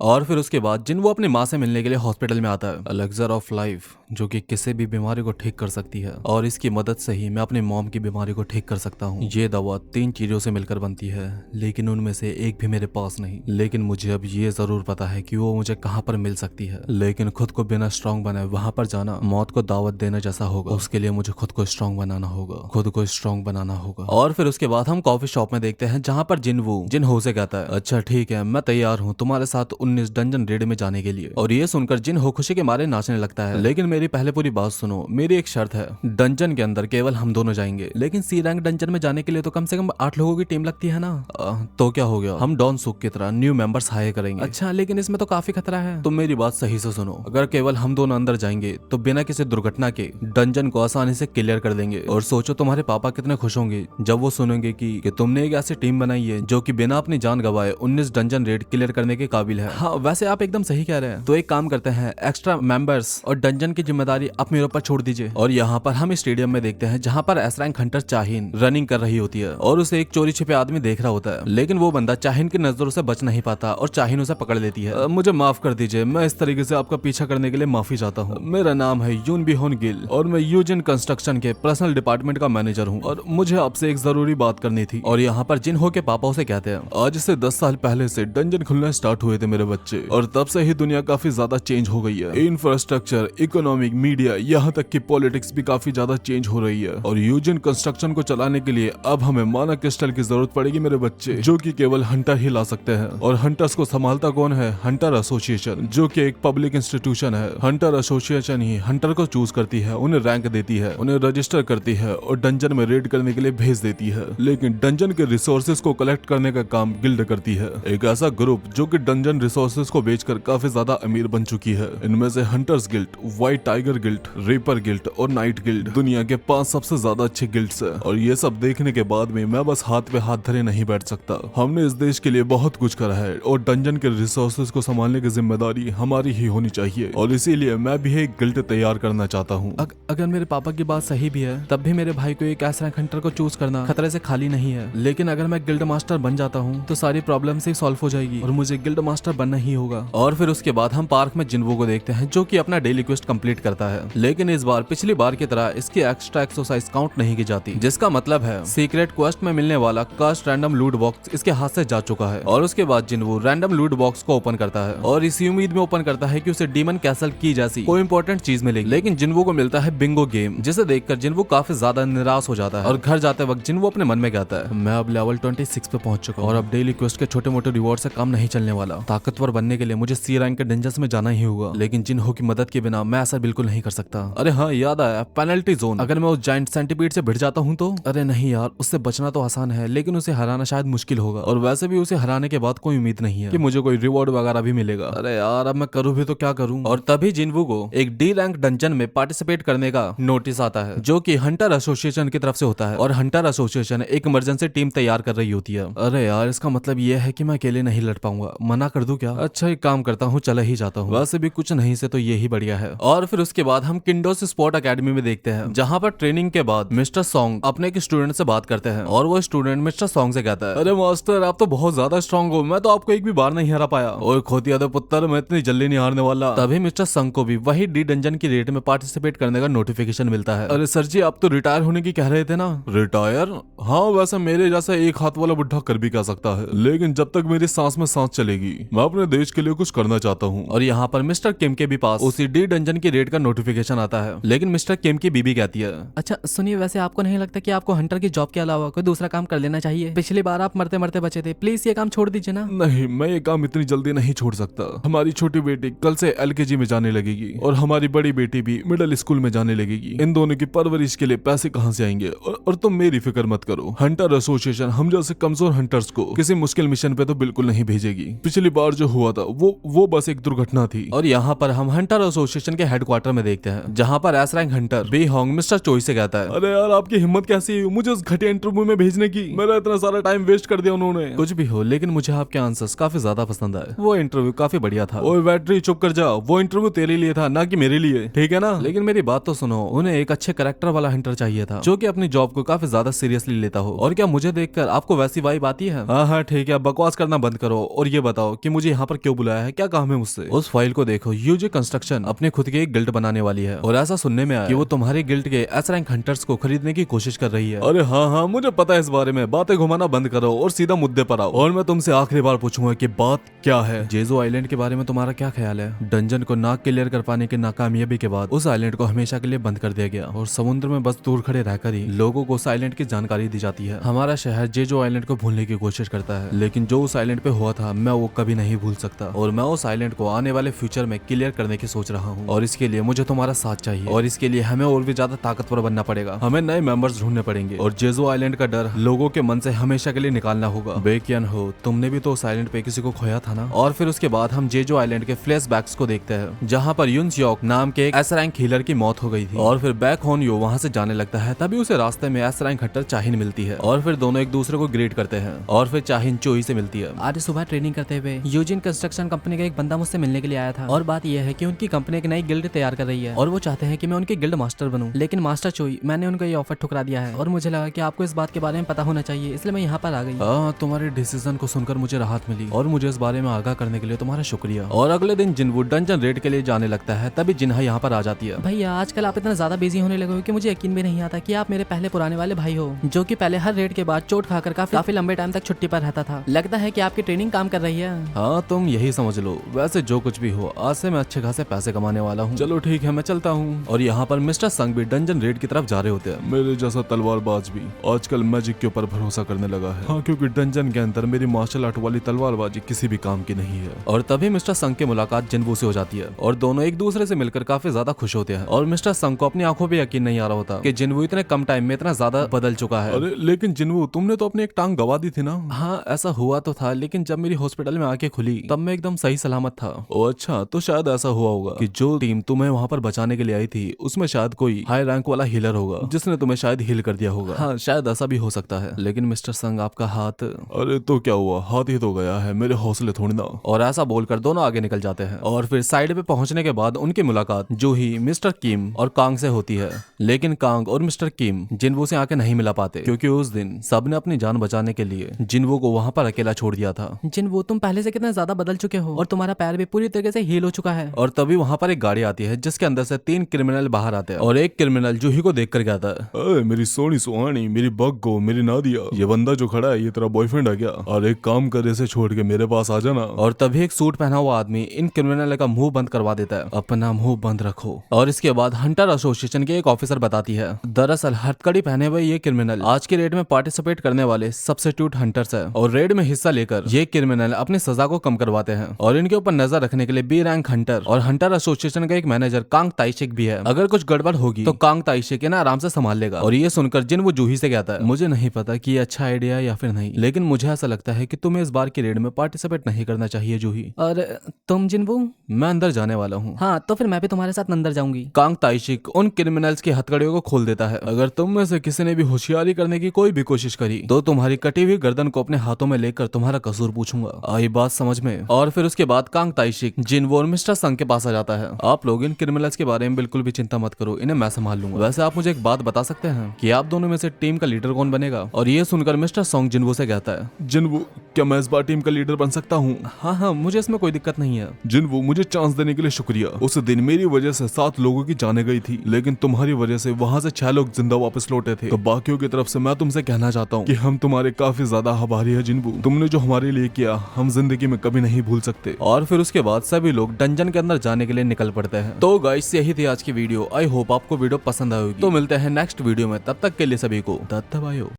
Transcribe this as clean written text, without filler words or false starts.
और फिर उसके बाद जिन वो अपनी माँ से मिलने के लिए हॉस्पिटल में आता है, एलेक्सर ऑफ लाइफ, जो कि किसी भी बीमारी को ठीक कर सकती है और इसकी मदद से ही मैं अपनी मॉम की बीमारी को ठीक कर सकता हूँ। ये दवा 3 चीजों से मिलकर बनती है, लेकिन उनमें से एक भी मेरे पास नहीं। लेकिन मुझे अब ये जरूर पता है कि वो मुझे कहाँ पर मिल सकती है, लेकिन खुद को बिना स्ट्रांग बनाए वहां पर जाना मौत को दावत देना जैसा होगा। उसके लिए मुझे खुद को स्ट्रांग बनाना होगा, खुद को स्ट्रांग बनाना होगा। और फिर उसके बाद हम कॉफी शॉप में देखते हैं जहाँ पर जिन से कहता है, अच्छा ठीक है, मैं तैयार हूँ तुम्हारे साथ 19 डंजन रेड में जाने के लिए। और ये सुनकर जिन हो खुशी के मारे नाचने लगता है। लेकिन मेरी पहले पूरी बात सुनो, मेरी एक शर्त है, डंजन के अंदर केवल हम दोनों जाएंगे, लेकिन सी रैंक डंजन में जाने के लिए तो कम से कम 8 लोगों की टीम लगती है ना। तो क्या हो गया, हम डॉन सुक की तरह न्यू मेंबर्स हायर करेंगे। अच्छा, लेकिन इसमें तो काफी खतरा है। तो मेरी बात सही से सुनो, अगर केवल हम दोनों अंदर जाएंगे तो बिना किसी दुर्घटना के डंजन को आसानी से क्लियर कर देंगे। और सोचो तुम्हारे पापा कितने खुश होंगे जब वो सुनेंगे कि तुमने एक ऐसी टीम बनाई है जो कि बिना अपनी जान गवाए 19 डंजन रेड क्लियर करने के काबिल है। हाँ, वैसे आप एकदम सही कह रहे हैं। तो एक काम करते हैं, एक्स्ट्रा मेंबर्स और डंजन की जिम्मेदारी आप मेरे ऊपर छोड़ दीजिए। और यहाँ पर हम स्टेडियम में देखते हैं जहाँ पर एस रैंक हंटर चाहिन रनिंग कर रही होती है और उसे एक चोरी छिपे आदमी देख रहा होता है। लेकिन वो बंदा चाहिन की नजरों से बच नहीं पाता और चाहिन उसे पकड़ लेती है। मुझे माफ कर दीजिए, मैं इस तरीके से आपका पीछा करने के लिए माफी चाहता हूँ। मेरा नाम है यून बिहोन गिल और मैं यूजिन कंस्ट्रक्शन के पर्सनल डिपार्टमेंट का मैनेजर हूँ और मुझे आपसे एक जरूरी बात करनी थी। और यहाँ पर जिन हो के पापा उसे कहते हैं, आज से 10 साल पहले से डंजन खुलना स्टार्ट हुए थे मेरे बच्चे, और तब से ही दुनिया काफी ज्यादा चेंज हो गई है। इंफ्रास्ट्रक्चर, इकोनॉमिक, मीडिया, यहाँ तक कि पॉलिटिक्स भी काफी ज्यादा चेंज हो रही है। और यूजिन कंस्ट्रक्शन को चलाने के लिए अब हमें माना क्रिस्टल की जरूरत पड़ेगी मेरे बच्चे, जो कि केवल हंटर ही ला सकते हैं। और हंटर्स को संभालता कौन है? हंटर एसोसिएशन, जो कि एक पब्लिक इंस्टीट्यूशन है। हंटर एसोसिएशन ही हंटर को चूज करती है, उन्हें रैंक देती है, उन्हें रजिस्टर करती है और डंजन में रेड करने के लिए भेज देती है। लेकिन डंजन के रिसोर्सेज को कलेक्ट करने का काम गिल्ड करती है, एक ऐसा ग्रुप जो कि डंजन रिसोर्सेज को बेचकर काफी ज्यादा अमीर बन चुकी है। इनमें से hunters guild, white tiger guild, reaper guild और नाइट गिल्ड दुनिया के 5 सबसे ज्यादा अच्छे गिल्ड्स हैं। और ये सब देखने के बाद में मैं बस हाथ पे हाथ धरे नहीं बैठ सकता। हमने इस देश के लिए बहुत कुछ करा है और डंजन के रिसोर्सेज को संभालने की जिम्मेदारी हमारी ही होनी चाहिए। और इसीलिए मैं भी एक गिल्ड तैयार करना चाहता हूँ। अगर मेरे पापा की बात सही भी है, तब भी मेरे भाई को एक ऐसा हंटर को चूज करना खतरे से खाली नहीं है। लेकिन अगर मैं गिल्ड मास्टर बन जाता हूँ तो सारी प्रॉब्लम से सॉल्व हो जाएगी और मुझे गिल्ड मास्टर बनना ही होगा। और फिर उसके बाद हम पार्क में जिन्वो को देखते हैं, जो कि अपना डेली क्वेस्ट कंप्लीट करता है। लेकिन इस बार पिछली बार की तरह इसकी एक्स्ट्रा एक्सरसाइज काउंट नहीं की जाती, जिसका मतलब है सीक्रेट क्वेस्ट में मिलने वाला कास्ट रैंडम लूट बॉक्स इसके हाथ से जा चुका है। और उसके बाद जिन्वो रैंडम लूट बॉक्स को ओपन करता है और इसी उम्मीद में ओपन करता है कि उसे डीमन कैसल की जैसी कोई इंपॉर्टेंट चीज मिलेगी। लेकिन जिन्वो को मिलता है बिंगो गेम, जिसे देखकर जिन्वो काफी ज्यादा निराश हो जाता है। और घर जाते वक्त जिन्वो अपने मन में कहता है, मैं अब लेवल 26 पे पहुंच चुका हूं और अब डेली क्वेस्ट के छोटे मोटे रिवॉर्ड से काम नहीं चलने वाला। ताकतवर बनने के लिए मुझे सी रैंक के डेंजर्स में जाना ही होगा। लेकिन जिन्हो की मदद के बिना मैं ऐसा बिल्कुल नहीं कर सकता। अरे हाँ, याद आया, पेनल्टी जोन। अगर मैं उस जायंट सेंटीपीड से भिड़ जाता हूँ तो? अरे नहीं यार, उससे बचना तो आसान है, लेकिन उसे हराना शायद मुश्किल होगा। और वैसे भी उसे हराने के बाद कोई उम्मीद नहीं है कि मुझे कोई रिवॉर्ड वगैरह भी मिलेगा। अरे यार, अब मैं करूँ भी तो क्या करूँ? और तभी जिन्वो को एक डी रैंक डंजन में पार्टिसिपेट करने का नोटिस आता है, जो कि हंटर एसोसिएशन की तरफ से होता है। और हंटर एसोसिएशन एक इमरजेंसी टीम तैयार कर रही होती है। अरे यार, इसका मतलब ये है कि मैं अकेले नहीं लड़ पाऊंगा। मना कर दूं क्या? अच्छा, एक काम करता हूँ, चला ही जाता हूँ। वैसे भी कुछ नहीं से तो ये ही बढ़िया है। और फिर उसके बाद हम किंडोस स्पोर्ट अकेडमी में देखते हैं, जहाँ पर ट्रेनिंग के बाद मिस्टर सॉन्ग अपने एक स्टूडेंट से बात करते हैं और वो स्टूडेंट मिस्टर सॉन्ग से कहता है, अरे मास्टर, आप तो बहुत ज्यादा स्ट्रॉन्ग हो, मैं तो आपको एक भी बार नहीं हरा पाया। और खोतिया दे पुत्र, मैं इतनी जल्दी नहीं हारने वाला। तभी मिस्टर सॉन्ग को भी वही डी डंजन की रेट में पार्टिसिपेट करने का नोटिफिकेशन मिलता है। अरे सर जी, आप तो रिटायर होने की कह रहे थे ना? रिटायर? हाँ, वैसे मेरे जैसा एक हाथ वाला बुढ़ा कर भी कह सकता है, लेकिन जब तक मेरी सांस में सांस चलेगी मैं अपने देश के लिए कुछ करना चाहता हूँ। और यहाँ पर मिस्टर किम के भी पास उसी डी डंजन की रेट का नोटिफिकेशन आता है। लेकिन मिस्टर किम की बीबी कहती है, अच्छा सुनिए, वैसे आपको नहीं लगता कि आपको हंटर की जॉब के अलावा कोई दूसरा काम कर लेना चाहिए? पिछली बार आप मरते मरते बचे थे, प्लीज ये काम छोड़ दीजिए ना। नहीं, मैं ये काम इतनी जल्दी नहीं छोड़ सकता। हमारी छोटी बेटी कल से एलकेजी में जाने लगेगी और हमारी बड़ी बेटी भी मिडिल स्कूल में जाने लगेगी। इन दोनों की परवरिश के लिए पैसे कहाँ से आएंगे? और तुम मेरी फिक्र मत करो, हंटर एसोसिएशन हम जैसे कमजोर हंटर्स को किसी मुश्किल मिशन पे तो बिल्कुल नहीं भेजेगी। पिछली बार जो हुआ था वो बस एक दुर्घटना थी। और यहाँ पर हम हंटर एसोसिएशन के हेडक्वार्टर क्वार्टर में देखते हैं, जहाँ पर एस रैंक हंटर बी होंग मिस्टर चोई से कहता है, अरे यार आपकी हिम्मत कैसी है मुझे उस घटिया इंटरव्यू में भेजने की, मेरा इतना सारा टाइम वेस्ट कर दिया उन्होंने। कुछ भी हो, लेकिन मुझे आपके आंसर्स काफी ज्यादा पसंद आए, वो इंटरव्यू काफी बढ़िया था। ओए बैटरी चुप कर जाओ, वो इंटरव्यू तेरे लिए था ना कि मेरे लिए, ठीक है ना। लेकिन मेरी बात तो सुनो, उन्हें एक अच्छे कैरेक्टर वाला हंटर चाहिए था जो कि अपनी जॉब को काफी ज्यादा सीरियसली लेता हो। और क्या मुझे देखकर आपको वैसी वाइब आती है? हाँ हाँ ठीक है, बकवास करना बंद करो और ये बताओ कि मुझे यहाँ पर क्यों बुलाया है, क्या काम है मुझसे? उस फाइल को देखो, यूजी कंस्ट्रक्शन अपने खुद के एक गिल्ड बनाने वाली है और ऐसा सुनने में आया कि वो तुम्हारे गिल्ड के एस रैंक हंटर्स को खरीदने की कोशिश कर रही है। अरे हाँ हाँ मुझे पता है इस बारे में, बातें घुमाना बंद करो और सीधा मुद्दे पर आओ। और मैं तुमसे आखिरी बार पूछूंगा कि बात क्या है? जेजो आइलैंड के बारे में तुम्हारा क्या ख्याल है? डंजन को ना क्लियर कर पाने की नाकामयाबी के बाद उस आइलैंड को हमेशा के लिए बंद कर दिया गया और समुद्र में बस दूर खड़े रहकर ही लोगों को उस आइलैंड की जानकारी दी जाती है। हमारा शहर जेजो आइलैंड को भूलने की कोशिश करता है, लेकिन जो उस आइलैंड पे हुआ था मैं वो कभी नहीं भूल सकता और मैं उस आइलैंड को आने वाले फ्यूचर में क्लियर करने की सोच रहा हूँ। और इसके लिए मुझे तुम्हारा साथ चाहिए और इसके लिए हमें और भी ज्यादा ताकतवर बनना पड़ेगा। हमें नए मेंबर्स ढूंढने पड़ेंगे और जेजो आइलैंड का डर लोगों के मन से हमेशा के लिए निकालना होगा। बेकियन हो, तुमने भी तो उस आइलैंड पे किसी को खोया था ना। और फिर उसके बाद हम जेजो आइलैंड के फ्लैशबैक्स को देखते हैं, जहाँ पर युन सियोक नाम के एक एस रैंक हीलर की मौत हो गई थी और फिर बैक होन यो वहाँ से जाने लगता है। तभी उसे रास्ते में एस रैंक हंटर चाहिन मिलती है और फिर दोनों एक दूसरे को ग्रीट करते हैं और फिर चाहिन चोई से मिलती है। आज सुबह ट्रेनिंग करते हुए यूजिन कंस्ट्रक्शन कंपनी का एक बंदा मुझसे मिलने के लिए आया था और बात यह है कि उनकी कंपनी एक नई गिल्ड तैयार कर रही है और वो चाहते हैं कि मैं उनकी गिल्ड मास्टर बनूं। लेकिन मास्टर चोई, मैंने उनको ये ऑफर ठुकरा दिया है और मुझे लगा कि आपको इस बात के बारे में पता होना चाहिए, इसलिए मैं यहाँ पर आ गई। तुम्हारे डिसीजन को सुनकर मुझे राहत मिली और मुझे इस बारे में आगाह करने के लिए तुम्हारा शुक्रिया। और अगले दिन जिनवू डंजन रेड के लिए जाने लगता है, तभी जिन्हा यहाँ पर आ जाती है। भैया आजकल आप इतना ज्यादा बिजी होने लगे हो कि मुझे यकीन भी नहीं आता कि आप मेरे पहले पुराने वाले भाई हो, जो कि पहले हर रेड के बाद चोट खाकर काफी लंबे टाइम तक छुट्टी पर रहता था। लगता है कि आपकी ट्रेनिंग काम कर रही है। हाँ तुम यही समझ लो। वैसे जो कुछ भी हो, आज से मैं अच्छे खासे पैसे कमाने वाला हूँ। चलो ठीक है, मैं चलता हूँ। और यहाँ पर मिस्टर संग भी डंजन रेड की तरफ जा रहे होते हैं। मेरे जैसा तलवारबाज भी आजकल मैजिक के ऊपर भरोसा करने लगा है। हाँ, क्योंकि डंजन के अंदर मेरी मार्शल आर्ट वाली तलवारबाजी किसी भी काम की नहीं है। और तभी मिस्टर संग की मुलाकात जिनवू से हो जाती है और दोनों एक दूसरे से मिलकर काफी ज्यादा खुश होते हैं। और मिस्टर संग को अपनी आंखों पे यकीन नहीं आ रहा होता कि जिनवू इतने कम टाइम में इतना ज्यादा बदल चुका है। अरे लेकिन जिनवू, तुमने तो अपनी एक टांग गवा दी थी ना? हाँ ऐसा हुआ तो था, लेकिन जब मेरी हॉस्पिटल में आके खुली तब मैं एकदम सही सलामत था। ओ अच्छा, तो शायद ऐसा हुआ होगा कि जो टीम तुम्हें वहाँ पर बचाने के लिए आई थी उसमें शायद कोई हाई रैंक वाला हीलर होगा जिसने तुम्हें शायद हील कर दिया होगा। हाँ शायद ऐसा भी हो सकता है। लेकिन मिस्टर संग, आपका हाथ। अरे तो क्या हुआ, हाथ ही तो गया है, मेरे हौसले थोड़ी ना। और ऐसा बोलकर दोनों आगे निकल जाते हैं और फिर साइड पे पहुंचने के बाद उनकी मुलाकात जूही, मिस्टर किम और कांग से होती है। लेकिन कांग और मिस्टर किम जिनवू से आके नहीं मिला पाते क्योंकि उस दिन सबने अपनी जान बचाने के लिए जिनवू को वहाँ पर अकेला छोड़ दिया था। जिनवू, तुम पहले से कितना ज्यादा बदल चुके हो और तुम्हारा पैर भी पूरी तरीके से हील हो चुका है। और तभी वहाँ पर एक गाड़ी आती है जिसके अंदर से 3 क्रिमिनल बाहर आते हैं और एक क्रिमिनल जूही को देख कर कहता है, मेरी सोनी सुहानी, मेरी बग्गो, मेरी नादिया, ये बंदा जो खड़ा है ये तेरा बॉयफ्रेंड है क्या? और एक काम कर, इसे छोड़ के मेरे पास आ जाना। और तभी एक सूट पहना हुआ आदमी इन क्रिमिनल का मुंह बंद करवा देता है। अपना मुंह बंद रखो। और इसके बाद हंटर एसोसिएशन के एक ऑफिसर बताती है, दरअसल हथकड़ी पहने हुए ये क्रिमिनल आज के रेड में पार्टिसिपेट करने वाले सब्स्टिट्यूट हंटर्स है और रेड में हिस्सा लेकर ये क्रिमिनल अपनी सजा को कम करवाते हैं। और इनके ऊपर नजर रखने के लिए बी रैंक हंटर और हंटर एसोसिएशन का एक मैनेजर कांग ताइशिक भी है। अगर कुछ गड़बड़ होगी तो कांग ताइशिक ना आराम से संभाल लेगा। और ये सुनकर जिनवू जूही से कहता है, मुझे नहीं पता कि ये अच्छा आइडिया है या फिर नहीं, लेकिन मुझे ऐसा लगता है कि तुम्हें इस बार की रेड में पार्टिसिपेट नहीं करना चाहिए जूही। और तुम जिनवू? मैं अंदर जाने वाला हूँ। हाँ तो फिर मैं भी तुम्हारे साथ अंदर जाऊंगी। कांग ताइशिक उन क्रिमिनल्स की हथकड़ियों को खोल देता है। अगर तुम में से किसी ने भी होशियारी करने की कोई भी कोशिश करी तो तुम्हारी कटी हुई गर्दन को अपने हाथों में लेकर तुम्हारा कसूर पूछूंगा। आई बात समझ में? और फिर उसके बाद कांग ताइशिक जिनवू और मिस्टर संग के पास आ जाता है। आप लोग इन क्रिमिनल्स के बारे में बिल्कुल भी चिंता मत करो, इन्हें मैं संभाल लूंगा। वैसे आप मुझे एक बात बता सकते हैं कि आप दोनों में से टीम का लीडर कौन बनेगा? और ये सुनकर मिस्टर सॉन्ग जिनवू से कहता है, जिनवू क्या मैं इस बार टीम का लीडर बन सकता हूँ? हाँ हाँ, मुझे इसमें कोई दिक्कत नहीं है। जिनवू, मुझे चांस देने के लिए शुक्रिया। उस दिन मेरी वजह से 7 लोगों की जाने गई थी, लेकिन तुम्हारी वजह से वहाँ से 6 लोग जिंदा वापस लौटे थे। तो बाकियों की तरफ से मैं तुमसे कहना चाहता हूँ कि हम तुम्हारे काफी ज्यादा आभारी है जिनवू। तुमने जो हमारे लिए किया हम जिंदगी में कभी नहीं भूल सकते। और फिर उसके बाद सभी लोग डंजन के अंदर जाने के लिए निकल पड़ते हैं। तो गाइस यही थी आज की वीडियो। आई होप आपको वीडियो पसंद आई होगी। तो मिलते हैं नेक्स्ट वीडियो में, तब तक के लिए सभी को दत्त भाइयों।